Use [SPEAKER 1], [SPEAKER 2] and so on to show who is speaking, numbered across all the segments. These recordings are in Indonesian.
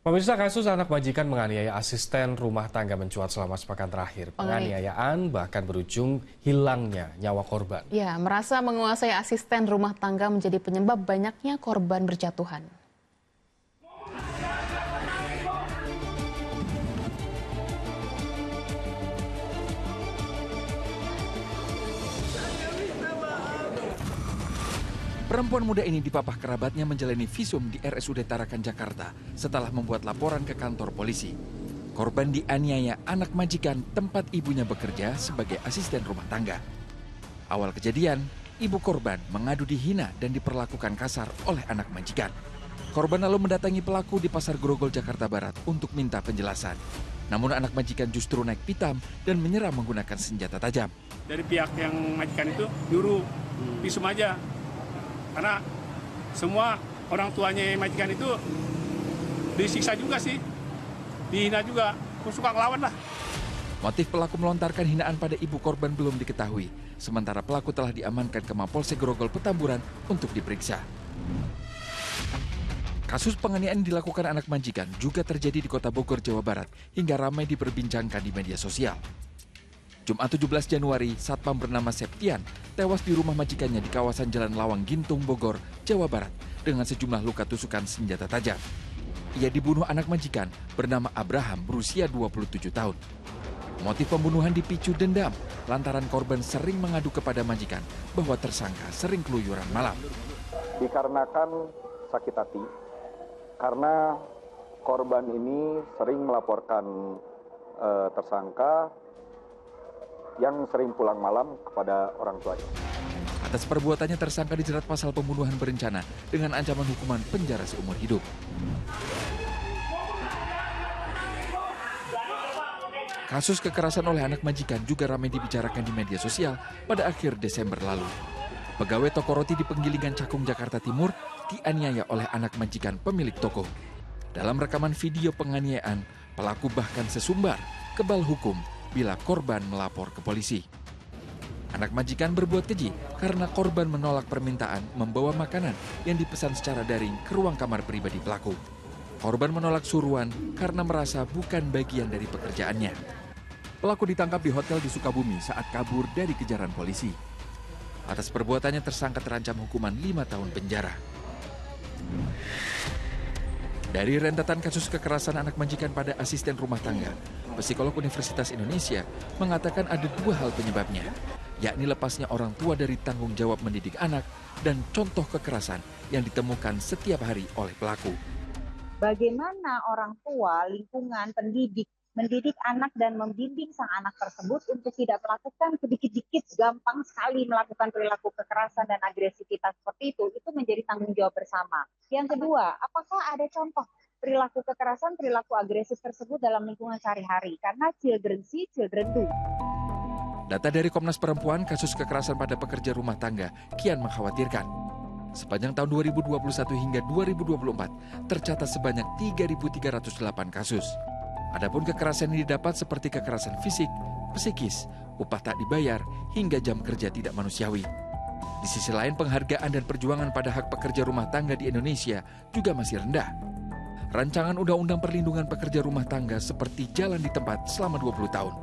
[SPEAKER 1] Pemirsa, kasus anak majikan menganiaya asisten rumah tangga mencuat selama sepekan terakhir. Penganiayaan bahkan berujung hilangnya nyawa korban.
[SPEAKER 2] Ya, merasa menguasai asisten rumah tangga menjadi penyebab banyaknya korban berjatuhan.
[SPEAKER 3] Perempuan muda ini dipapah kerabatnya menjalani visum di RSUD Tarakan, Jakarta setelah membuat laporan ke kantor polisi. Korban dianiaya anak majikan tempat ibunya bekerja sebagai asisten rumah tangga. Awal kejadian, ibu korban mengadu dihina dan diperlakukan kasar oleh anak majikan. Korban lalu mendatangi pelaku di Pasar Grogol, Jakarta Barat untuk minta penjelasan. Namun anak majikan justru naik pitam dan menyerang menggunakan senjata tajam.
[SPEAKER 4] Dari pihak yang majikan itu nyuruh visum aja. Karena semua orang tuanya majikan itu disiksa juga sih, dihina juga, suka ngelawan lah.
[SPEAKER 3] Motif pelaku melontarkan hinaan pada ibu korban belum diketahui, sementara pelaku telah diamankan ke Mapolsek Grogol Petamburan untuk diperiksa. Kasus penganiayaan dilakukan anak majikan juga terjadi di Kota Bogor, Jawa Barat, hingga ramai diperbincangkan di media sosial. Jumat 17 Januari, satpam bernama Septian tewas di rumah majikannya di kawasan Jalan Lawang Gintung, Bogor, Jawa Barat dengan sejumlah luka tusukan senjata tajam. Ia dibunuh anak majikan bernama Abraham berusia 27 tahun. Motif pembunuhan dipicu dendam lantaran korban sering mengadu kepada majikan bahwa tersangka sering keluyuran malam.
[SPEAKER 5] Dikarenakan sakit hati karena korban ini sering melaporkan tersangka yang sering pulang malam kepada orang tuanya.
[SPEAKER 3] Atas perbuatannya tersangka dijerat pasal pembunuhan berencana dengan ancaman hukuman penjara seumur hidup. Kasus kekerasan oleh anak majikan juga ramai dibicarakan di media sosial pada akhir Desember lalu. Pegawai toko roti di Penggilingan Cakung, Jakarta Timur dianiaya oleh anak majikan pemilik toko. Dalam rekaman video penganiayaan, pelaku bahkan sesumbar kebal hukum bila korban melapor ke polisi. Anak majikan berbuat keji karena korban menolak permintaan membawa makanan yang dipesan secara daring ke ruang kamar pribadi pelaku. Korban menolak suruhan karena merasa bukan bagian dari pekerjaannya. Pelaku ditangkap di hotel di Sukabumi saat kabur dari kejaran polisi. Atas perbuatannya tersangka terancam hukuman 5 tahun penjara. Dari rentetan kasus kekerasan anak majikan pada asisten rumah tangga, psikolog Universitas Indonesia mengatakan ada 2 hal penyebabnya, yakni lepasnya orang tua dari tanggung jawab mendidik anak dan contoh kekerasan yang ditemukan setiap hari oleh pelaku.
[SPEAKER 6] Bagaimana orang tua, lingkungan, pendidik, mendidik anak dan membimbing sang anak tersebut untuk tidak melakukan sedikit-sedikit gampang sekali melakukan perilaku kekerasan dan agresivitas seperti itu menjadi tanggung jawab bersama. Yang kedua, apakah ada contoh perilaku kekerasan, perilaku agresif tersebut dalam lingkungan sehari-hari? Karena children see, children do.
[SPEAKER 3] Data dari Komnas Perempuan, kasus kekerasan pada pekerja rumah tangga kian mengkhawatirkan. Sepanjang tahun 2021 hingga 2024, tercatat sebanyak 3.308 kasus. Adapun kekerasan yang didapat seperti kekerasan fisik, psikis, upah tak dibayar, hingga jam kerja tidak manusiawi. Di sisi lain, penghargaan dan perjuangan pada hak pekerja rumah tangga di Indonesia juga masih rendah. Rancangan Undang-Undang Perlindungan Pekerja Rumah Tangga seperti jalan di tempat selama 20 tahun.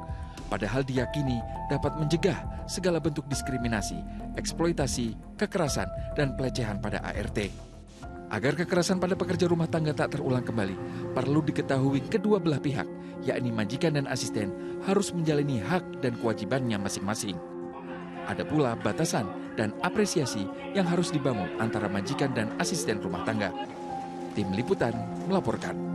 [SPEAKER 3] Padahal diyakini dapat mencegah segala bentuk diskriminasi, eksploitasi, kekerasan, dan pelecehan pada ART. Agar kekerasan pada pekerja rumah tangga tak terulang kembali, perlu diketahui kedua belah pihak, yakni majikan dan asisten, harus menjalani hak dan kewajibannya masing-masing. Ada pula batasan dan apresiasi yang harus dibangun antara majikan dan asisten rumah tangga. Tim Liputan melaporkan.